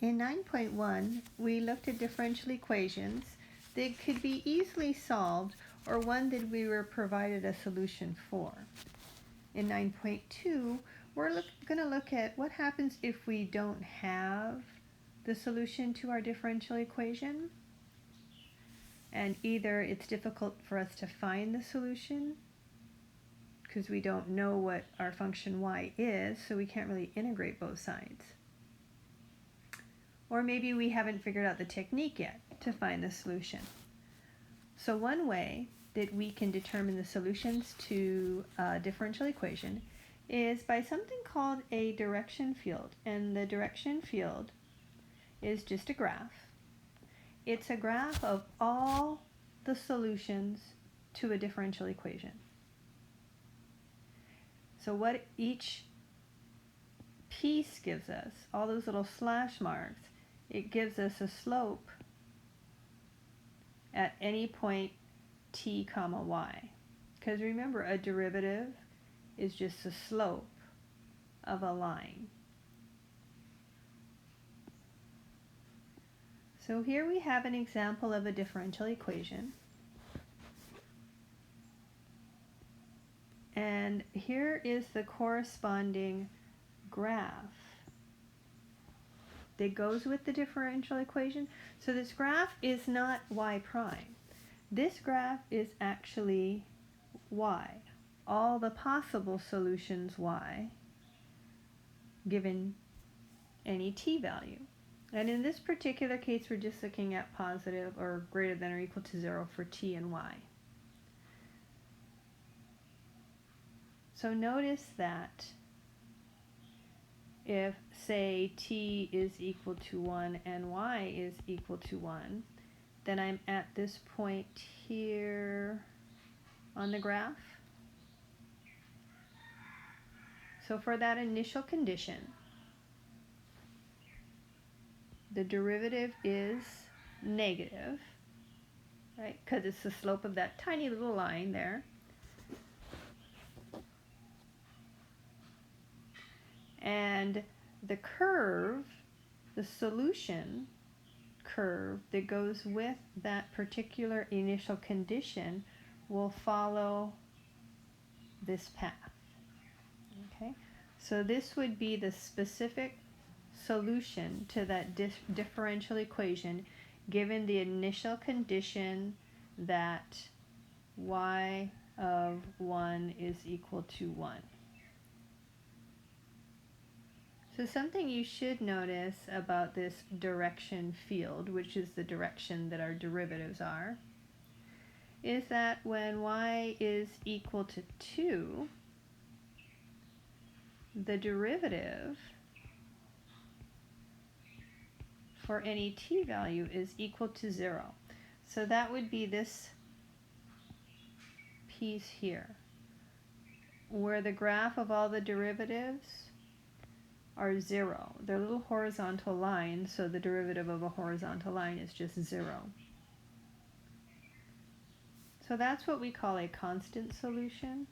In 9.1, we looked at differential equations that could be easily solved or one that we were provided a solution for. In 9.2, we're going to look at what happens if we don't have the solution to our differential equation, and either it's difficult for us to find the solution because we don't know what our function y is, so we can't really integrate both sides. Or maybe we haven't figured out the technique yet to find the solution. So one way that we can determine the solutions to a differential equation is by something called a direction field. And the direction field is just a graph. It's a graph of all the solutions to a differential equation. So what each piece gives us, all those little slash marks, it gives us a slope at any point t comma y. Because remember, a derivative is just the slope of a line. So here we have an example of a differential equation. And here is the corresponding graph that goes with the differential equation. So this graph is not y prime. This graph is actually y, all the possible solutions y given any t value. And in this particular case, we're just looking at positive or greater than or equal to 0 for t and y. So notice that if, say, t is equal to 1 and y is equal to 1, then I'm at this point here on the graph. So for that initial condition, the derivative is negative, right? Because it's the slope of that tiny little line there. And the curve, the solution curve that goes with that particular initial condition will follow this path. Okay, so this would be the specific solution to that differential equation given the initial condition that y of 1 is equal to 1. So something you should notice about this direction field, which is the direction that our derivatives are, is that when y is equal to 2, the derivative for any t value is equal to 0. So that would be this piece here, where the graph of all the derivatives are 0. They're little horizontal lines, so the derivative of a horizontal line is just 0. So that's what we call a constant solution.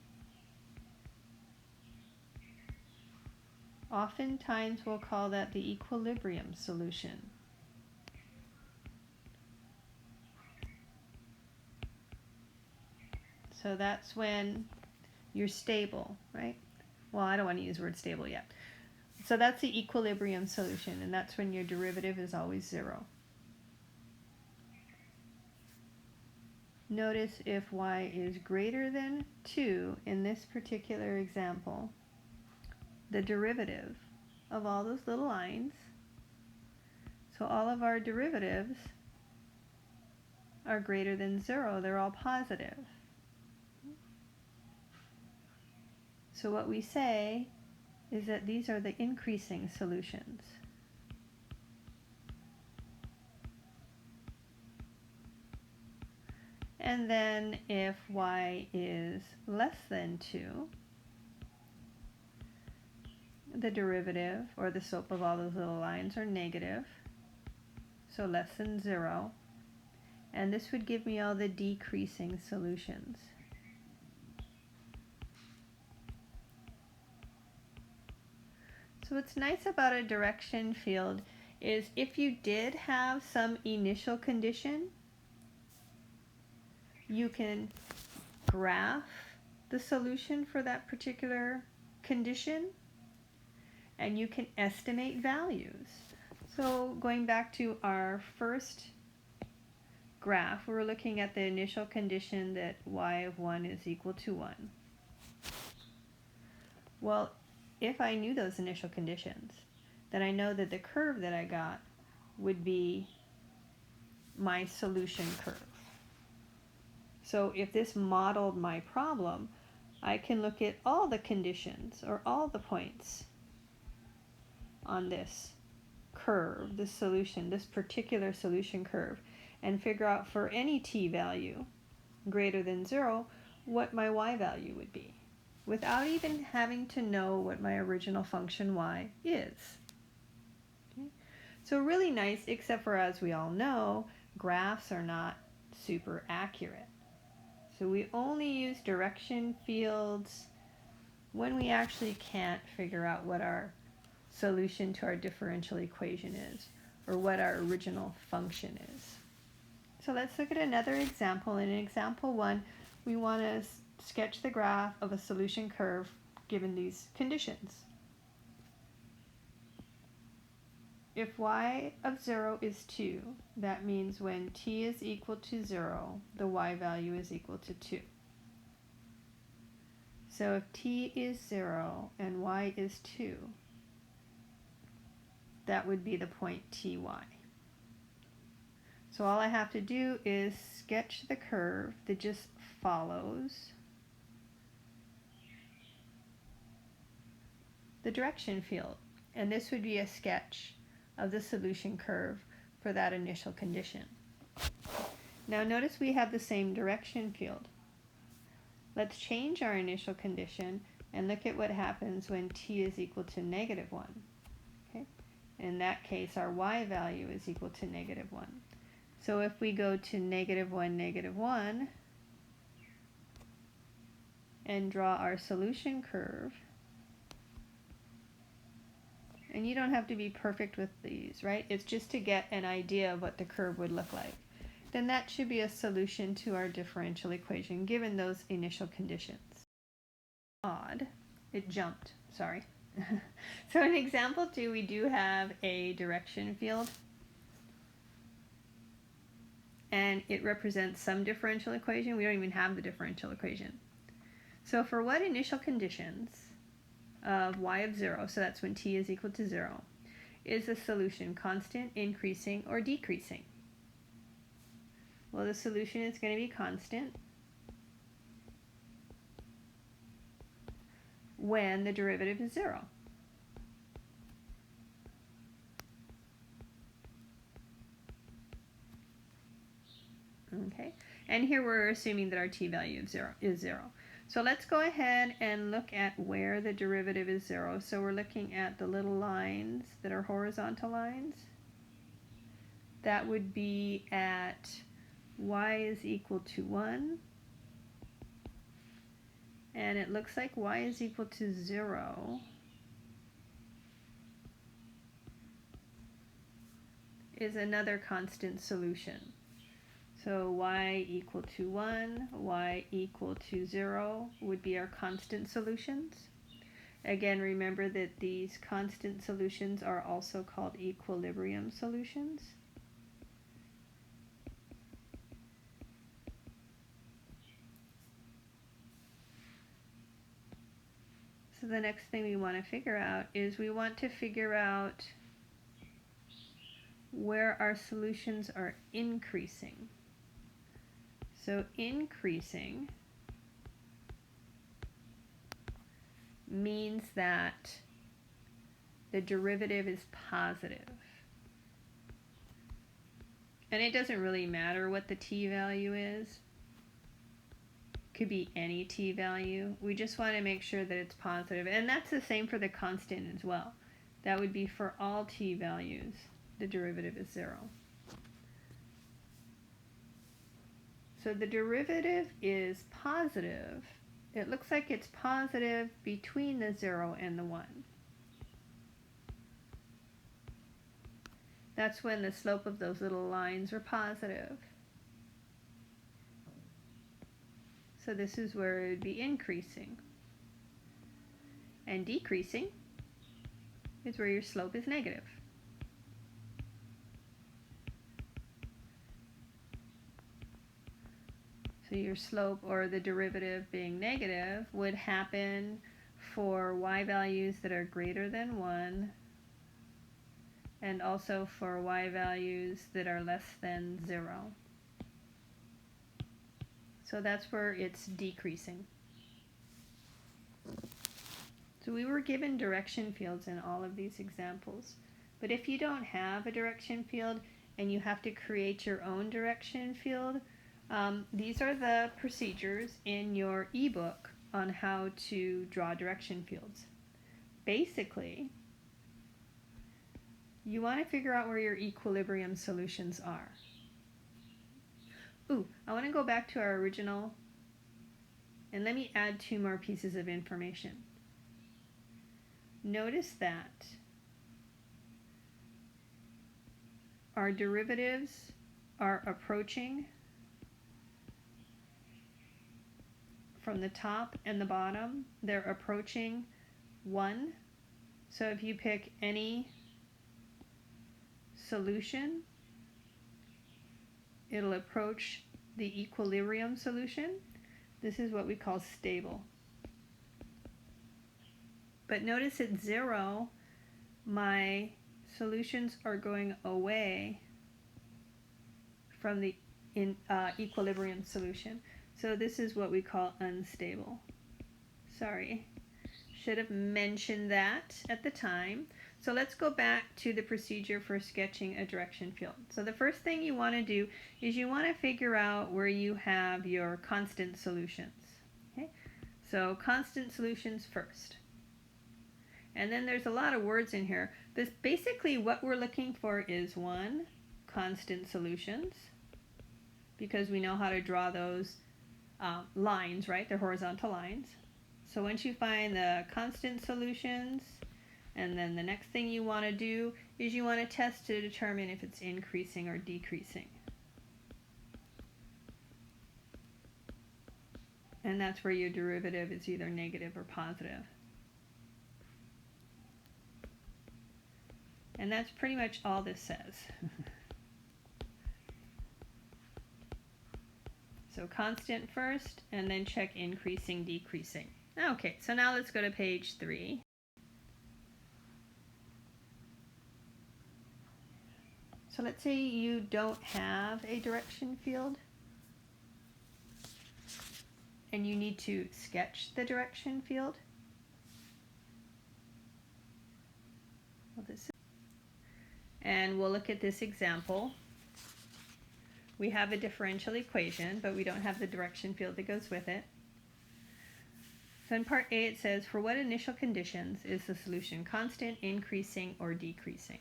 Oftentimes we'll call that the equilibrium solution. So that's when you're stable, right? Well, I don't want to use the word stable yet. So that's the equilibrium solution, and that's when your derivative is always 0. Notice if y is greater than 2 in this particular example, the derivative of all those little lines, so all of our derivatives are greater than 0. They're all positive. So what we say is that these are the increasing solutions. And then if y is less than 2, the derivative, or the slope of all those little lines, are negative, so less than 0. And this would give me all the decreasing solutions. So what's nice about a direction field is if you did have some initial condition, you can graph the solution for that particular condition, and you can estimate values. So going back to our first graph, we're looking at the initial condition that y of 1 is equal to 1. Well, if I knew those initial conditions, then I know that the curve that I got would be my solution curve. So if this modeled my problem, I can look at all the conditions or all the points on this curve, this solution, this particular solution curve, and figure out for any t value greater than 0 what my y value would be, without even having to know what my original function y is. Okay? So really nice, except for, as we all know, graphs are not super accurate. So we only use direction fields when we actually can't figure out what our solution to our differential equation is, or what our original function is. So let's look at another example. In example 1, we want to sketch the graph of a solution curve given these conditions. If y of 0 is 2, that means when t is equal to 0, the y value is equal to 2. So if t is 0 and y is 2, that would be the point ty. So all I have to do is sketch the curve that just follows the direction field. And this would be a sketch of the solution curve for that initial condition. Now notice we have the same direction field. Let's change our initial condition and look at what happens when t is equal to negative 1. Okay? In that case, our y value is equal to negative 1. So if we go to negative 1, and draw our solution curve, and you don't have to be perfect with these, right? It's just to get an idea of what the curve would look like. Then that should be a solution to our differential equation given those initial conditions. Odd, it jumped, sorry. So in example 2, we do have a direction field, and it represents some differential equation. We don't even have the differential equation. So for what initial conditions of y of 0, so that's when t is equal to 0, is the solution constant, increasing, or decreasing? Well, the solution is going to be constant when the derivative is 0. Okay, and here we're assuming that our t value of 0 is 0. So let's go ahead and look at where the derivative is 0. So we're looking at the little lines that are horizontal lines. That would be at y is equal to 1. And it looks like y is equal to 0 is another constant solution. So y equal to 1, y equal to 0 would be our constant solutions. Again, remember that these constant solutions are also called equilibrium solutions. So the next thing we want to figure out is we want to figure out where our solutions are increasing. So increasing means that the derivative is positive. And it doesn't really matter what the t value is. It could be any t value. We just want to make sure that it's positive. And that's the same for the constant as well. That would be for all t values, the derivative is 0. So the derivative is positive. It looks like it's positive between the 0 and the 1. That's when the slope of those little lines are positive. So this is where it would be increasing. And decreasing is where your slope is negative. So your slope, or the derivative being negative, would happen for y values that are greater than 1, and also for y values that are less than 0. So that's where it's decreasing. So we were given direction fields in all of these examples. But if you don't have a direction field and you have to create your own direction field, these are the procedures in your ebook on how to draw direction fields. Basically, you want to figure out where your equilibrium solutions are. Ooh, I want to go back to our original, and let me add 2 more pieces of information. Notice that our derivatives are approaching from the top and the bottom. They're approaching 1. So if you pick any solution, it'll approach the equilibrium solution. This is what we call stable. But notice at 0, my solutions are going away from the equilibrium solution. So this is what we call unstable. Sorry, should have mentioned that at the time. So let's go back to the procedure for sketching a direction field. So the first thing you want to do is you want to figure out where you have your constant solutions. Okay? So constant solutions first. And then there's a lot of words in here. Basically what we're looking for is 1, constant solutions, because we know how to draw those lines, right? They're horizontal lines. So once you find the constant solutions, and then the next thing you want to do is you want to test to determine if it's increasing or decreasing. And that's where your derivative is either negative or positive. And that's pretty much all this says. So constant first, and then check increasing, decreasing. Okay, so now let's go to page 3. So let's say you don't have a direction field, and you need to sketch the direction field. And we'll look at this example. We have a differential equation, but we don't have the direction field that goes with it. So in part A it says, for what initial conditions is the solution constant, increasing, or decreasing?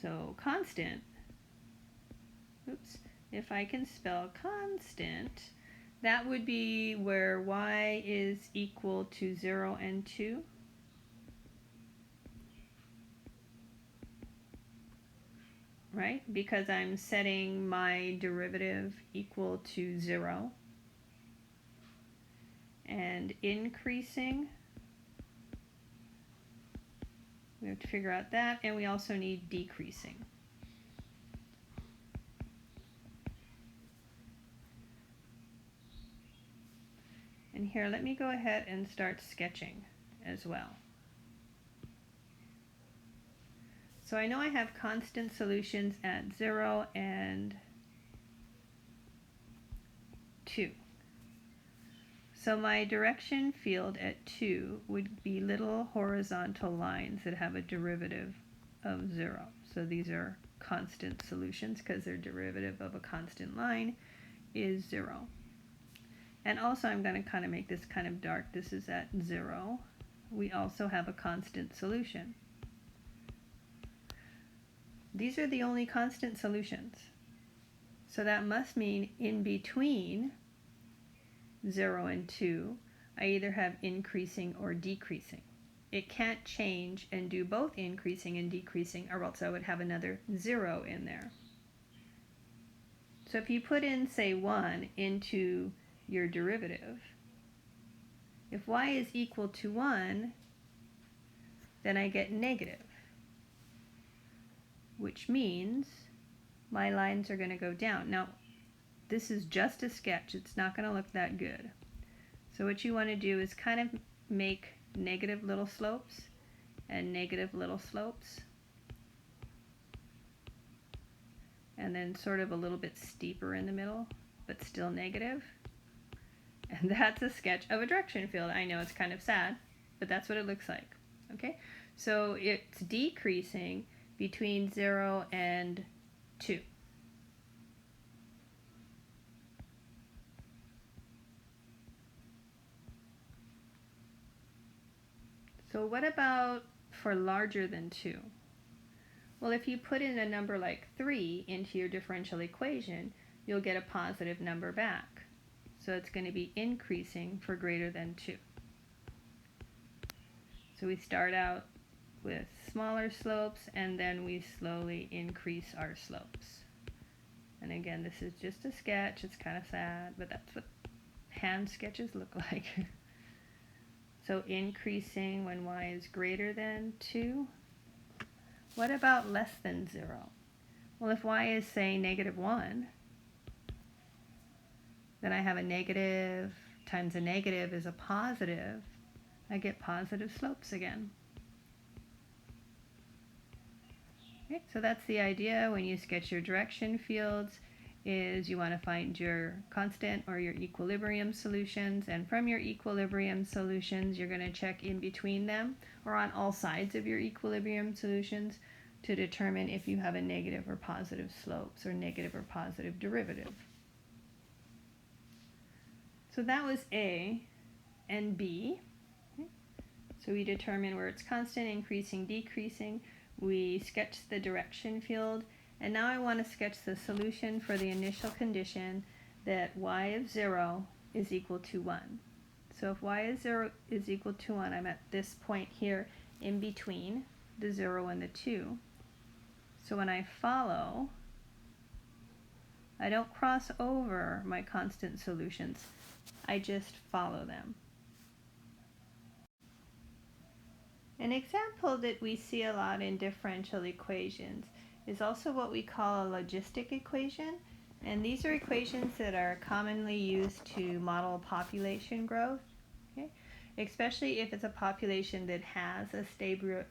So constant, if I can spell constant, that would be where y is equal to 0 and 2. Right? Because I'm setting my derivative equal to 0. And increasing, we have to figure out that, and we also need decreasing. And here, let me go ahead and start sketching as well. So I know I have constant solutions at 0 and 2. So my direction field at 2 would be little horizontal lines that have a derivative of 0. So these are constant solutions because their derivative of a constant line is 0. And also I'm going to kind of make this kind of dark. This is at 0. We also have a constant solution. These are the only constant solutions. So that must mean in between 0 and 2, I either have increasing or decreasing. it can't change and do both increasing and decreasing, or else I would have another 0 in there. So if you put in, say, 1 into your derivative, if y is equal to 1, then I get negative, which means my lines are going to go down. Now, this is just a sketch. It's not going to look that good. So what you want to do is kind of make negative little slopes and negative little slopes, and then sort of a little bit steeper in the middle, but still negative. And that's a sketch of a direction field. I know it's kind of sad, but that's what it looks like. Okay, so it's decreasing between 0 and 2. So what about for larger than 2? Well, if you put in a number like 3 into your differential equation, you'll get a positive number back. So it's going to be increasing for greater than 2. So we start out with smaller slopes, and then we slowly increase our slopes. And again, this is just a sketch. It's kind of sad, but that's what hand sketches look like. So increasing when y is greater than 2. What about less than 0? Well, if y is, say, -1, then I have a negative times a negative is a positive. I get positive slopes again. Okay, so that's the idea when you sketch your direction fields, is you want to find your constant or your equilibrium solutions, and from your equilibrium solutions you're going to check in between them or on all sides of your equilibrium solutions to determine if you have a negative or positive slopes or negative or positive derivative. So that was A and B. Okay. So we determine where it's constant, increasing, decreasing. We sketch the direction field, and now I want to sketch the solution for the initial condition that y of 0 is equal to 1. So if y is 0 is equal to 1, I'm at this point here in between the 0 and the 2. So when I follow, I don't cross over my constant solutions. I just follow them. An example that we see a lot in differential equations is also what we call a logistic equation. And these are equations that are commonly used to model population growth, okay? Especially if it's a population that has a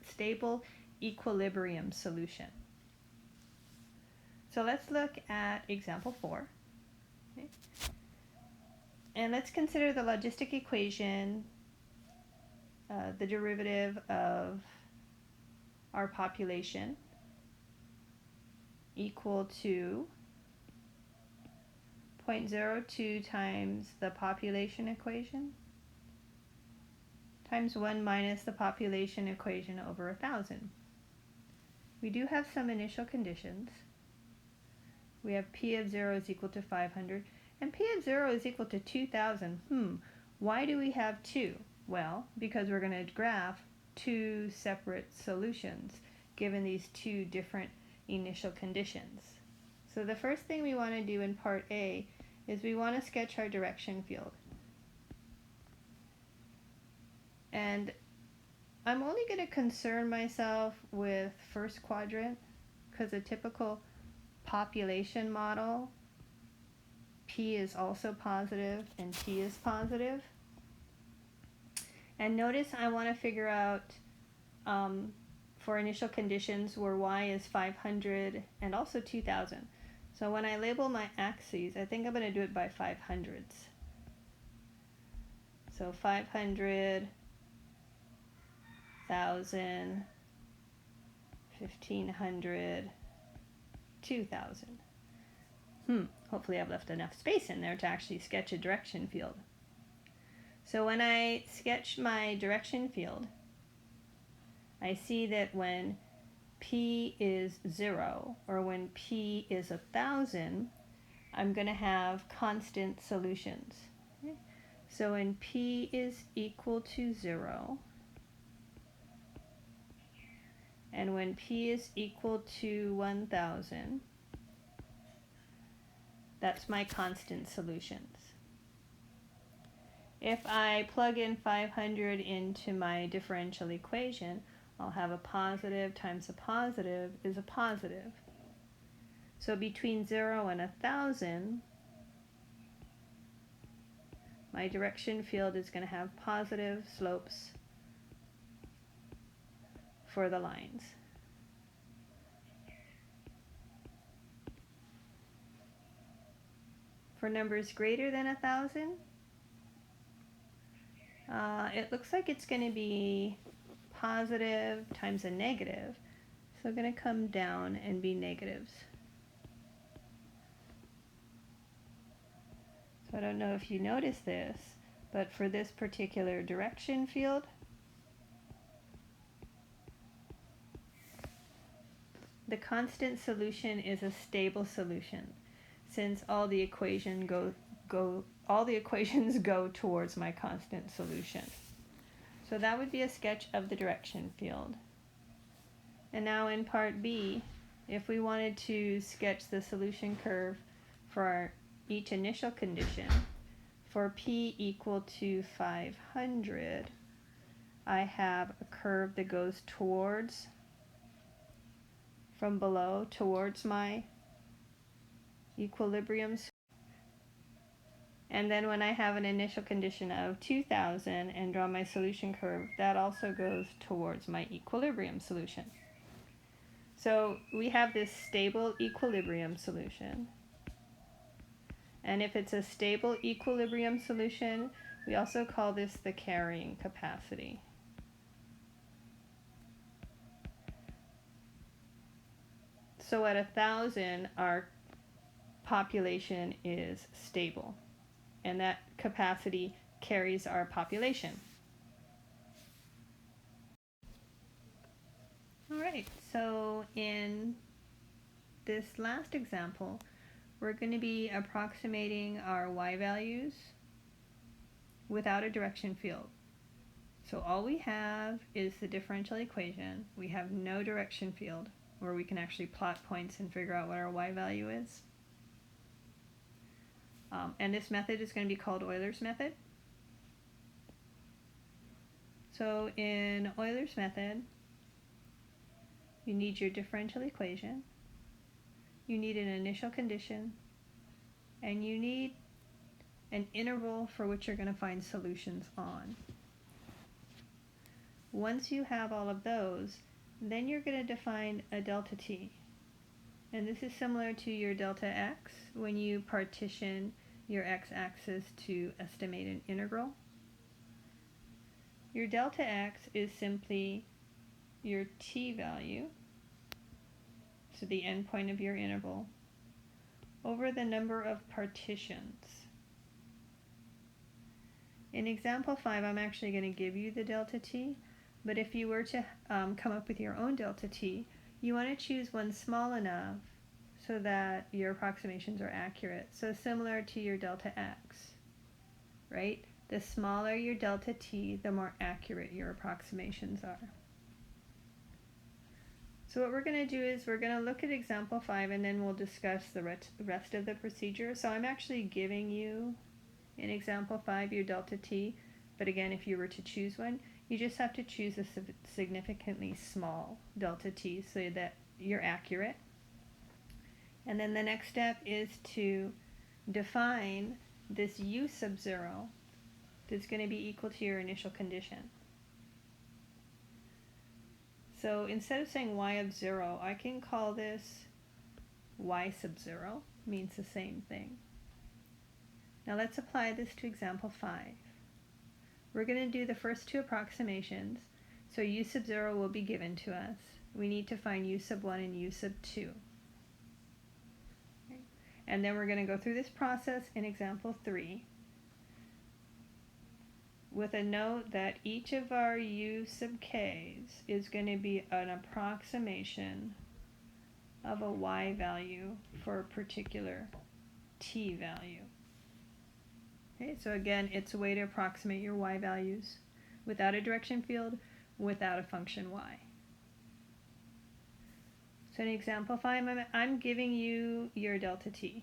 stable equilibrium solution. So let's look at example 4. Okay? And let's consider the logistic equation, the derivative of our population equal to 0.02 times the population equation times 1 minus the population equation over 1,000. We do have some initial conditions. We have P of 0 is equal to 500, and P of 0 is equal to 2,000. Why do we have 2? Well, because we're going to graph 2 separate solutions given these 2 different initial conditions. So the first thing we want to do in part A is we want to sketch our direction field. And I'm only going to concern myself with first quadrant because a typical population model, P is also positive and T is positive. And notice I want to figure out for initial conditions where y is 500 and also 2,000. So when I label my axes, I think I'm going to do it by 500s. So 500, 1,000, 1,500, 2,000. Hopefully I've left enough space in there to actually sketch a direction field. So when I sketch my direction field, I see that when P is 0 or when P is 1,000, I'm going to have constant solutions. Okay? So when P is equal to 0, And when p is equal to 1000, that's my constant solutions. If I plug in 500 into my differential equation, I'll have a positive times a positive is a positive. So between 0 and 1000, my direction field is going to have positive slopes for the lines. For numbers greater than 1000, it looks like it's going to be positive times a negative. So I'm going to come down and be negatives. So I don't know if you notice this, but for this particular direction field, the constant solution is a stable solution, since all the equations go towards my constant solution. So that would be a sketch of the direction field. And now in part B, if we wanted to sketch the solution curve for each initial condition, for p equal to 500, I have a curve that goes towards, from below, towards my equilibrium. And then when I have an initial condition of 2000 and draw my solution curve, that also goes towards my equilibrium solution. So we have this stable equilibrium solution. And if it's a stable equilibrium solution, we also call this the carrying capacity. So at 1000, our population is stable, and that capacity carries our population. All right, so in this last example, we're going to be approximating our y values without a direction field. So all we have is the differential equation. We have no direction field where we can actually plot points and figure out what our y value is. And this method is going to be called Euler's method. So in Euler's method, you need your differential equation, you need an initial condition, and you need an interval for which you're going to find solutions on. Once you have all of those, then you're going to define a delta t. And this is similar to your delta x when you partition your x-axis to estimate an integral. Your delta x is simply your t value, so the endpoint of your interval, over the number of partitions. In example 5, I'm actually going to give you the delta t, but if you were to come up with your own delta t, you want to choose one small enough so that your approximations are accurate. So similar to your delta x, right? The smaller your delta t, the more accurate your approximations are. So what we're going to do is we're going to look at example 5 and then we'll discuss the rest of the procedure. So I'm actually giving you in example 5 your delta t, but again, if you were to choose one, you just have to choose a significantly small delta t so that you're accurate. And then the next step is to define this u sub 0 that's going to be equal to your initial condition. So instead of saying y of 0, I can call this y sub 0, means the same thing. Now let's apply this to example 5. We're going to do the first two approximations, so u sub 0 will be given to us. We need to find u sub 1 and u sub 2. Okay. And then we're going to go through this process in example 3 with a note that each of our u sub k's is going to be an approximation of a y value for a particular t value. Okay, so again, it's a way to approximate your y values without a direction field, without a function y. So an example, if I'm giving you your delta t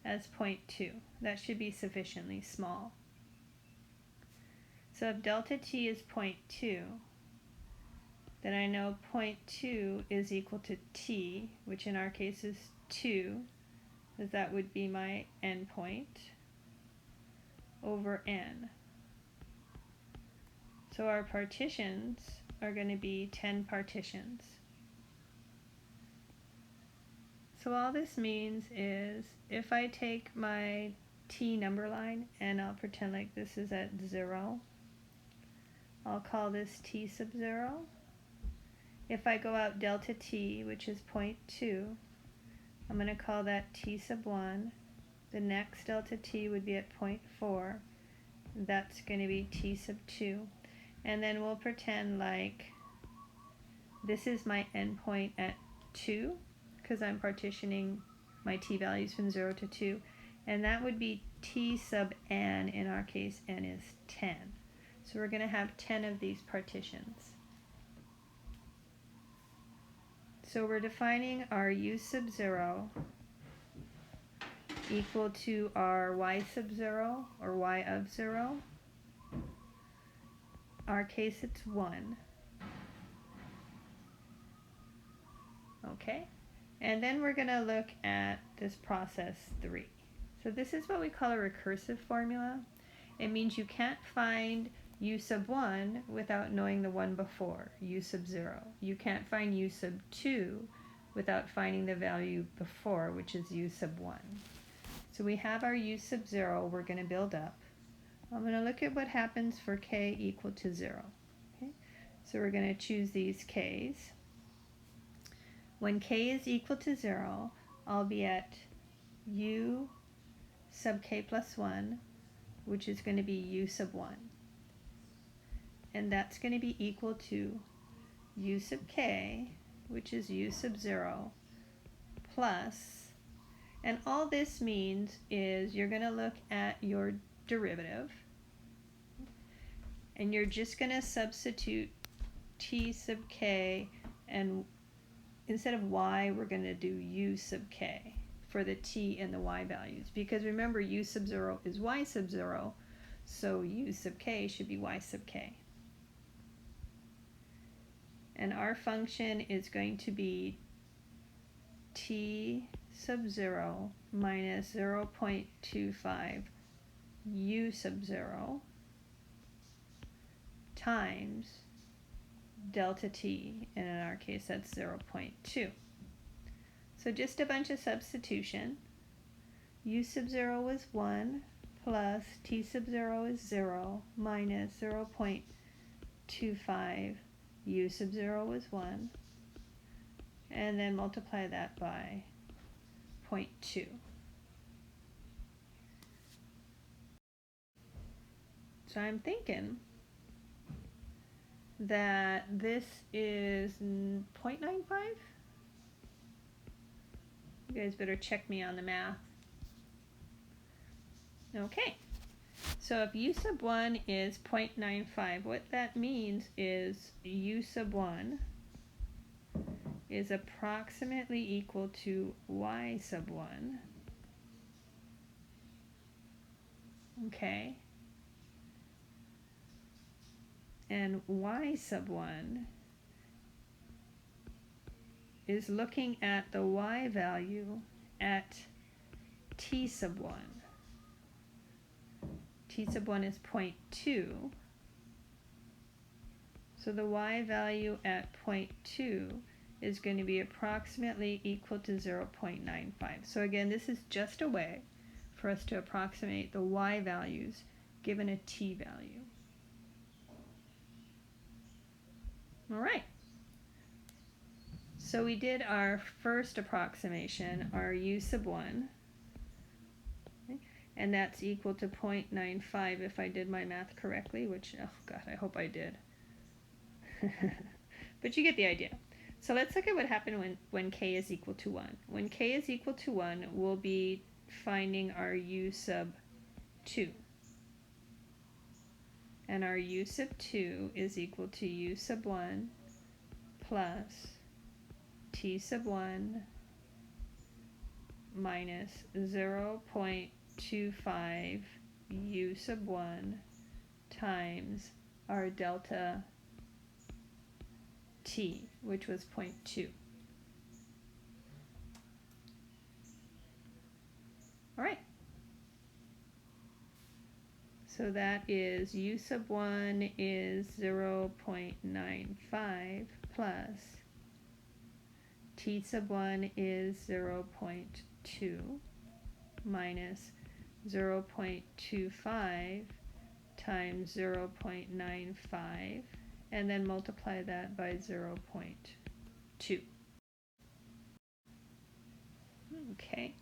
as 0.2, that should be sufficiently small. So if delta t is 0.2, then I know 0.2 is equal to t, which in our case is 2, because that would be my endpoint, over n. So our partitions are going to be 10 partitions. So all this means is if I take my t number line and I'll pretend like this is at 0, I'll call this t sub 0. If I go out delta t, which is 0.2, I'm going to call that t sub 1. The next delta t would be at 0.4. That's going to be t sub 2. And then we'll pretend like this is my endpoint at 2, because I'm partitioning my t values from 0 to 2. And that would be t sub n. In our case, n is 10. So we're going to have 10 of these partitions. So we're defining our u sub 0 equal to our y sub 0, or y of 0. Our case, it's 1. Okay, and then we're going to look at this process 3. So this is what we call a recursive formula. It means you can't find u sub 1 without knowing the one before, u sub 0. You can't find u sub 2 without finding the value before, which is u sub 1. So we have our u sub 0 we're going to build up. I'm going to look at what happens for k equal to 0. Okay? So we're going to choose these k's. When k is equal to 0, I'll be at u sub k plus 1, which is going to be u sub 1. And that's going to be equal to u sub k, which is u sub 0, plus, and all this means is you're going to look at your derivative, and you're just going to substitute t sub k, and instead of y, we're going to do u sub k for the t and the y values. Because remember, u sub 0 is y sub 0, so u sub k should be y sub k. And our function is going to be t sub 0 minus 0.25 u sub 0 times delta t, and in our case that's 0.2. So just a bunch of substitution. U sub 0 was 1 plus t sub 0 is 0 minus 0.25 u sub 0 was 1, and then multiply that by 0.2. So I'm thinking that this is 0.95. You guys better check me on the math. Okay, so if u sub 1 is 0.95, what that means is u sub 1 is approximately equal to y sub 1. Okay, and y sub 1 is looking at the y value at t sub 1. T sub 1 is 0.2, so the y value at 0.2 is going to be approximately equal to 0.95. So again, this is just a way for us to approximate the y values given a t value. All right. So we did our first approximation, our u sub 1. And that's equal to 0.95 if I did my math correctly, which, oh God, I hope I did. But you get the idea. So let's look at what happened when k is equal to 1. When k is equal to 1, we'll be finding our u sub 2. And our u sub 2 is equal to u sub 1 plus t sub 1 minus 0.25 u sub 1 times our delta t, which was 0.2. All right. So that is u sub 1 is 0.95 plus t sub 1 is 0.2 minus 0.25 times 0.95, and then multiply that by 0.2. Okay,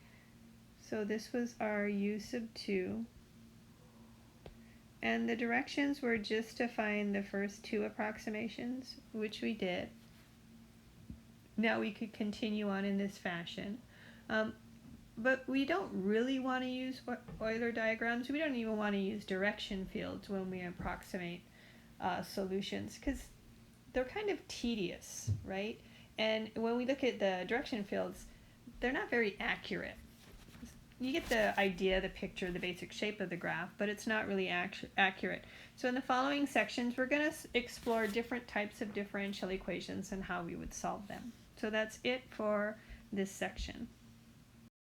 so this was our u sub 2. And the directions were just to find the first two approximations, which we did. Now we could continue on in this fashion. But we don't really want to use Euler diagrams. We don't even want to use direction fields when we approximate solutions, because they're kind of tedious, right? And when we look at the direction fields, they're not very accurate. You get the idea, the picture, the basic shape of the graph, but it's not really accurate. So in the following sections, we're going to explore different types of differential equations and how we would solve them. So that's it for this section.